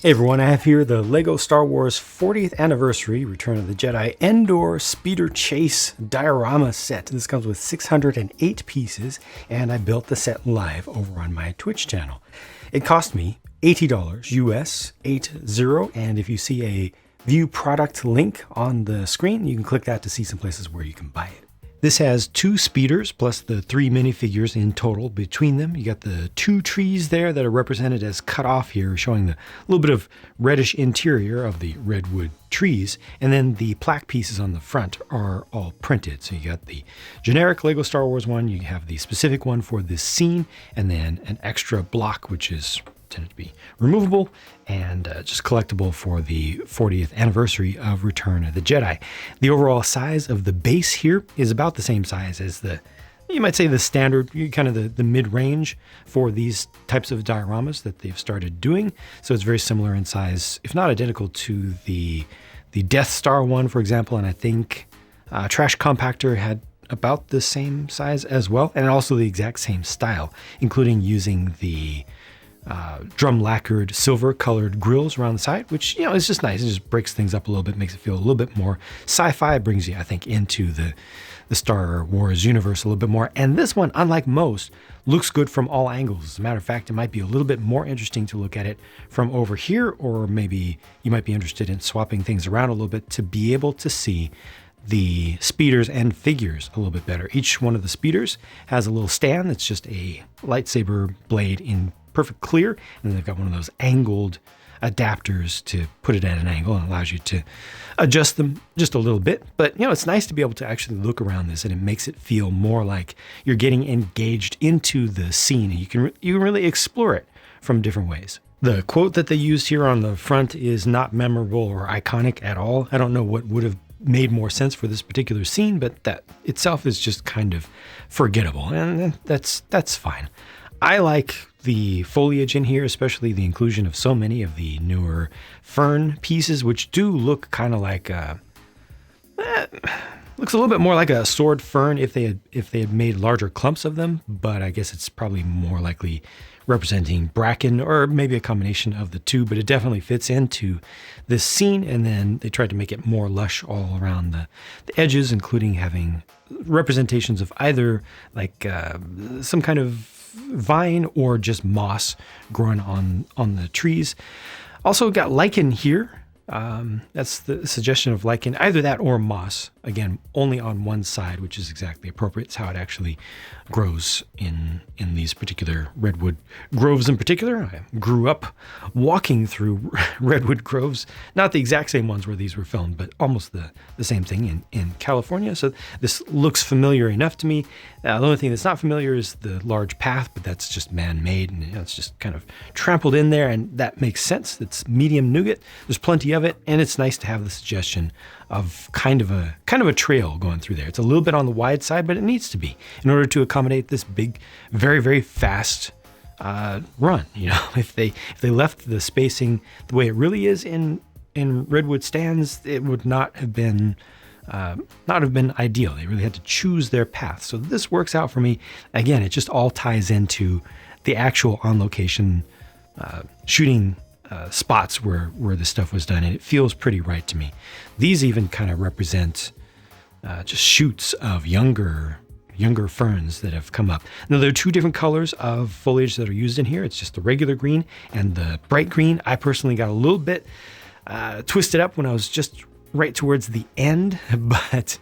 Hey everyone, I have here the LEGO Star Wars 40th Anniversary Return of the Jedi Endor Speeder Chase diorama set. This comes with 608 pieces, and I built the set live over on my Twitch channel. It cost me $80 US, 80, and if you see a view product link on the screen, you can click that to see some places where you can buy it. This has 2 speeders plus the 3 minifigures in total between them. You got the 2 trees there that are represented as cut off here, showing the little bit of reddish interior of the redwood trees. And then the plaque pieces on the front are all printed. So you got the generic LEGO Star Wars one, you have the specific one for this scene, and then an extra block, which is tended to be removable and just collectible for the 40th anniversary of Return of the Jedi. The overall size of the base here is about the same size as you might say the standard, kind of the mid-range for these types of dioramas that they've started doing. So it's very similar in size, if not identical to the Death Star one, for example. And I think Trash Compactor had about the same size as well, and also the exact same style, including using the drum lacquered silver colored grills around the side, which, is just nice. It just breaks things up a little bit, makes it feel a little bit more sci-fi, brings you, I think, into the Star Wars universe a little bit more. And this one, unlike most, looks good from all angles. As a matter of fact, it might be a little bit more interesting to look at it from over here, or maybe you might be interested in swapping things around a little bit to be able to see the speeders and figures a little bit better. Each one of the speeders has a little stand that's just a lightsaber blade in perfect clear, and then they've got one of those angled adapters to put it at an angle and allows you to adjust them just a little bit. But it's nice to be able to actually look around this, and it makes it feel more like you're getting engaged into the scene, and you can really explore it from different ways. The quote that they used here on the front is not memorable or iconic at all. I don't know what would have made more sense for this particular scene, but that itself is just kind of forgettable, and that's fine. I like the foliage in here, especially the inclusion of so many of the newer fern pieces, which do look kind of like looks a little bit more like a sword fern if they had made larger clumps of them, but I guess it's probably more likely representing bracken, or maybe a combination of the two, but it definitely fits into this scene. And then they tried to make it more lush all around the edges, including having representations of either like some kind of vine or just moss growing on the trees. Also got lichen here. That's the suggestion of lichen, either that or moss, again only on one side, which is exactly appropriate. It's how it actually grows in these particular redwood groves in particular. I grew up walking through redwood groves, not the exact same ones where these were filmed, but almost the same thing in California. So this looks familiar enough to me. The only thing that's not familiar is the large path, but that's just man-made, and it's just kind of trampled in there, and that makes sense. It's medium nougat. There's plenty of it, and it's nice to have the suggestion of kind of a trail going through there. It's a little bit on the wide side, but it needs to be in order to accommodate this big, very, very fast run. If they left the spacing the way it really is in redwood stands, it would not have been ideal. They really had to choose their path. So this works out for me. Again, it just all ties into the actual on location shooting spots where this stuff was done, and it feels pretty right to me. These even kind of represent just shoots of younger ferns that have come up. Now, there are 2 different colors of foliage that are used in here. It's just the regular green and the bright green. I personally got a little bit twisted up when I was just right towards the end, but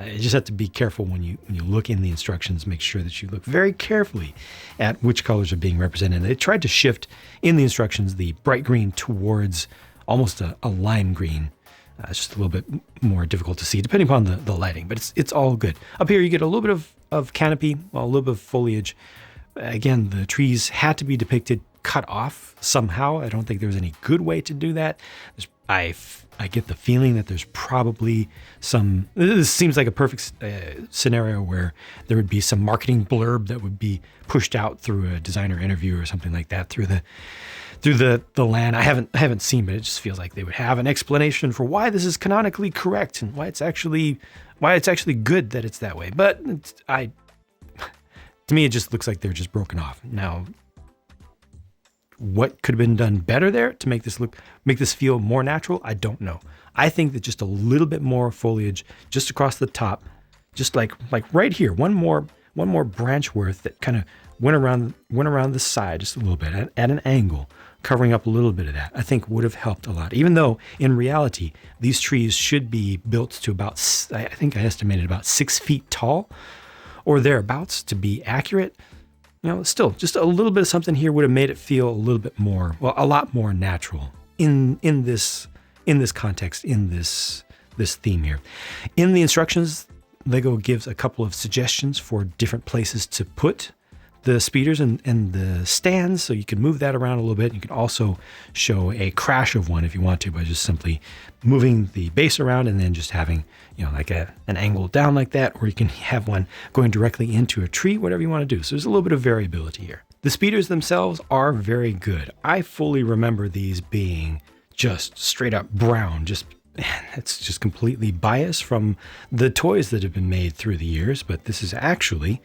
you just have to be careful when you look in the instructions. Make sure that you look very carefully at which colors are being represented. They tried to shift in the instructions the bright green towards almost a lime green. It's just a little bit more difficult to see depending upon the lighting, but it's all good. Up here you get a little bit of canopy, a little bit of foliage. Again, the trees had to be depicted cut off somehow. I don't think there was any good way to do that. I get the feeling that there's probably this seems like a perfect scenario where there would be some marketing blurb that would be pushed out through a designer interview or something like that through the land. I haven't seen, but it just feels like they would have an explanation for why this is canonically correct and why it's actually good that it's that way. But to me, it just looks like they're just broken off. Now, What could have been done better there to make this feel more natural? I don't know. I think that just a little bit more foliage just across the top, just like right here, one more branch worth that kind of went around the side just a little bit at an angle, covering up a little bit of that, I think would have helped a lot. Even though in reality, these trees should be built to about, I think I estimated about 6 feet tall or thereabouts to be accurate. Still just a little bit of something here would have made it feel a little bit more, well, a lot more natural in this context, in this theme here. In the instructions, Lego gives a couple of suggestions for different places to put the speeders and the stands, so you can move that around a little bit. You can also show a crash of one if you want to by just simply moving the base around and then just having, like an angle down like that, or you can have one going directly into a tree, whatever you want to do. So there's a little bit of variability here. The speeders themselves are very good. I fully remember these being just straight up brown, it's just completely biased from the toys that have been made through the years, but this is actually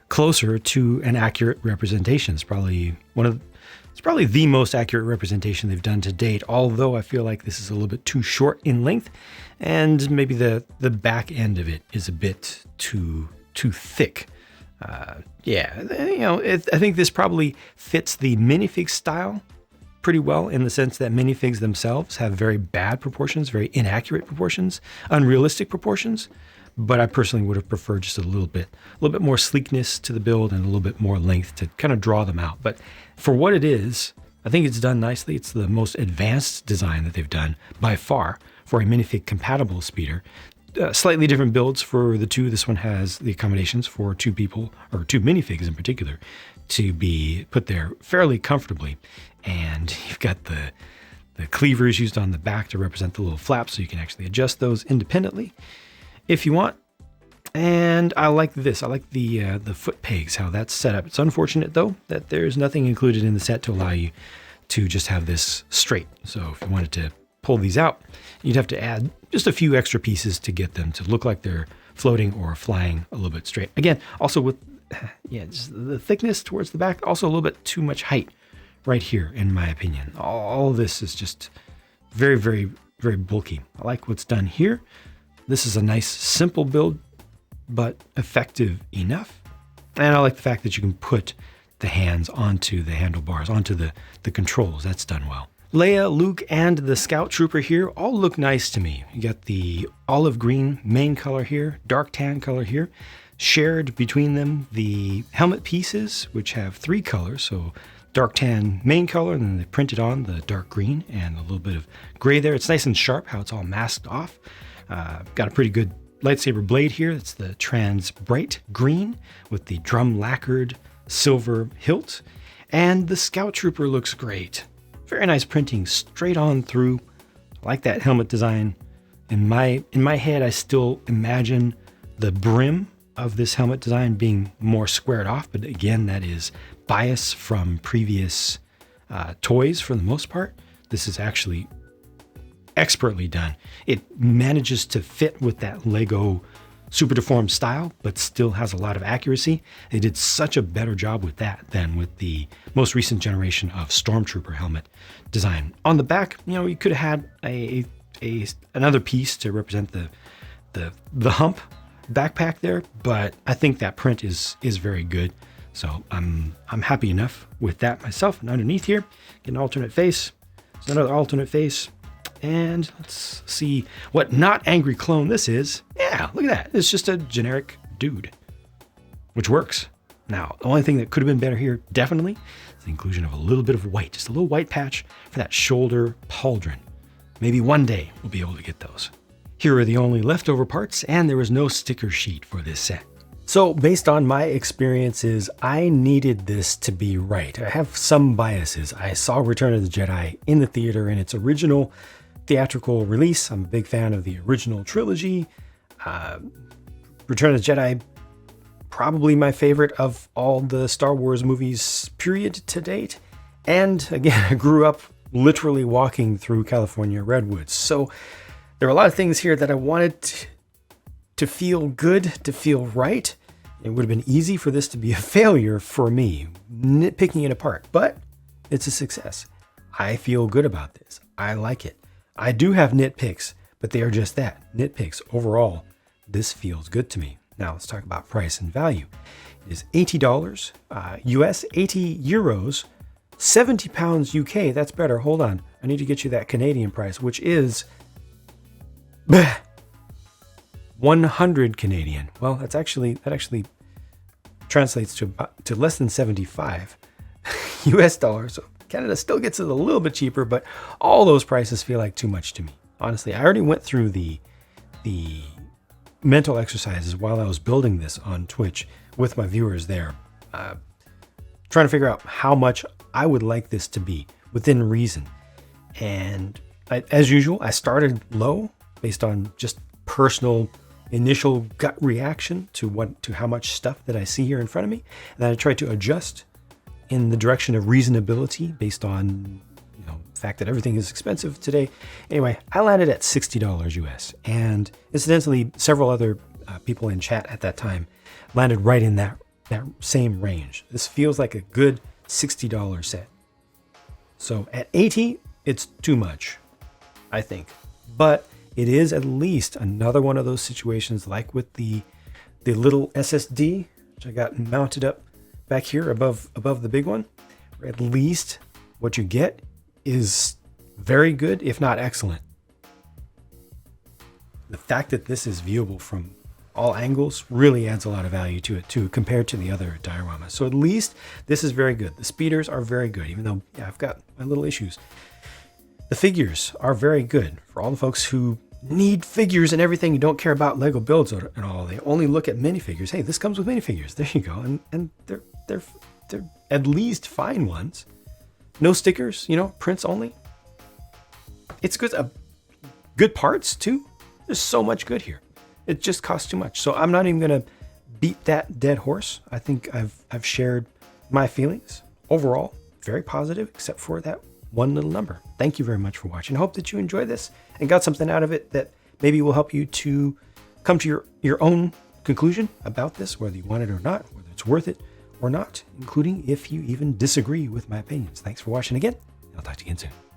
closer to an accurate representation. It's probably the most accurate representation they've done to date, although I feel like this is a little bit too short in length, and maybe the back end of it is a bit too thick. I think this probably fits the minifig style pretty well, in the sense that minifigs themselves have very bad proportions, very inaccurate proportions, unrealistic proportions. But I personally would have preferred just a little bit more sleekness to the build and a little bit more length to kind of draw them out. But for what it is, I think it's done nicely. It's the most advanced design that they've done by far for a minifig compatible speeder. Slightly different builds for the two. This one has the accommodations for 2 people, or 2 minifigs in particular, to be put there fairly comfortably. And you've got the cleavers used on the back to represent the little flaps, so you can actually adjust those independently if you want. And I like this. I like the foot pegs, how that's set up. It's unfortunate though that there's nothing included in the set to allow you to just have this straight. So if you wanted to pull these out, you'd have to add just a few extra pieces to get them to look like they're floating or flying a little bit straight. Again, also with just the thickness towards the back, also a little bit too much height right here, in my opinion. All this is just very, very, very bulky. I like what's done here. This is a nice, simple build, but effective enough. And I like the fact that you can put the hands onto the handlebars, onto the controls. That's done well. Leia, Luke, and the Scout Trooper here all look nice to me. You got the olive green main color here, dark tan color here. Shared between them, the helmet pieces, which have 3 colors. So dark tan main color, and then they printed on the dark green and a little bit of gray there. It's nice and sharp how it's all masked off. Got a pretty good lightsaber blade here. It's the trans bright green with the drum lacquered silver hilt. And the Scout Trooper looks great. Very nice printing straight on through. I like that helmet design. In my head, I still imagine the brim of this helmet design being more squared off, but again, that is bias from previous toys for the most part. This is actually expertly done. It manages to fit with that Lego super deformed style, but still has a lot of accuracy. They did such a better job with that than with the most recent generation of Stormtrooper helmet design. On the back, you could have had another piece to represent the hump backpack there, but I think that print is very good. So I'm happy enough with that myself. And underneath here, get an alternate face. There's another alternate face. And let's see what not angry clone this is. Yeah, look at that. It's just a generic dude, which works. Now, the only thing that could have been better here, definitely, is the inclusion of a little bit of white, just a little white patch for that shoulder pauldron. Maybe one day we'll be able to get those. Here are the only leftover parts, and there was no sticker sheet for this set. So based on my experiences, I needed this to be right. I have some biases. I saw Return of the Jedi in the theater in its original theatrical release. I'm a big fan of the original trilogy. Return of the Jedi, probably my favorite of all the Star Wars movies, period, to date. And again, I grew up literally walking through California redwoods. So there are a lot of things here that I wanted to feel good, to feel right. It would have been easy for this to be a failure for me, nitpicking it apart. But it's a success. I feel good about this. I like it. I do have nitpicks, but they are just that, nitpicks. Overall, this feels good to me. Now let's talk about price and value. It is $80 US, 80 euros, 70 pounds UK. That's better. Hold on. I need to get you that Canadian price, which is 100 Canadian. Well, that actually translates to less than 75 US dollars. So Canada still gets it a little bit cheaper, but all those prices feel like too much to me. Honestly, I already went through the mental exercises while I was building this on Twitch with my viewers there, trying to figure out how much I would like this to be within reason. And as usual, I started low based on just personal initial gut reaction to how much stuff that I see here in front of me. And then I tried to adjust in the direction of reasonability based on the fact that everything is expensive today. Anyway, I landed at $60 US. And incidentally, several other people in chat at that time landed right in that same range. This feels like a good $60 set. So at 80, it's too much, I think. But it is at least another one of those situations like with the little SSD, which I got mounted up back here above the big one, where at least what you get is very good, if not excellent. The fact that this is viewable from all angles really adds a lot of value to it too, compared to the other dioramas. So at least this is very good. The speeders are very good, even though I've got my little issues. The figures are very good for all the folks who need figures and everything. You don't care about Lego builds and all. They only look at minifigures. Hey, this comes with minifigures. There you go. And they're at least fine ones. No stickers, prints only. It's good. Good parts too. There's so much good here. It just costs too much. So I'm not even gonna beat that dead horse. I think I've shared my feelings. Overall, very positive, except for that one little number. Thank you very much for watching. I hope that you enjoyed this and got something out of it that maybe will help you to come to your own conclusion about this, whether you want it or not, whether it's worth it or not, including if you even disagree with my opinions. Thanks for watching again. I'll talk to you again soon.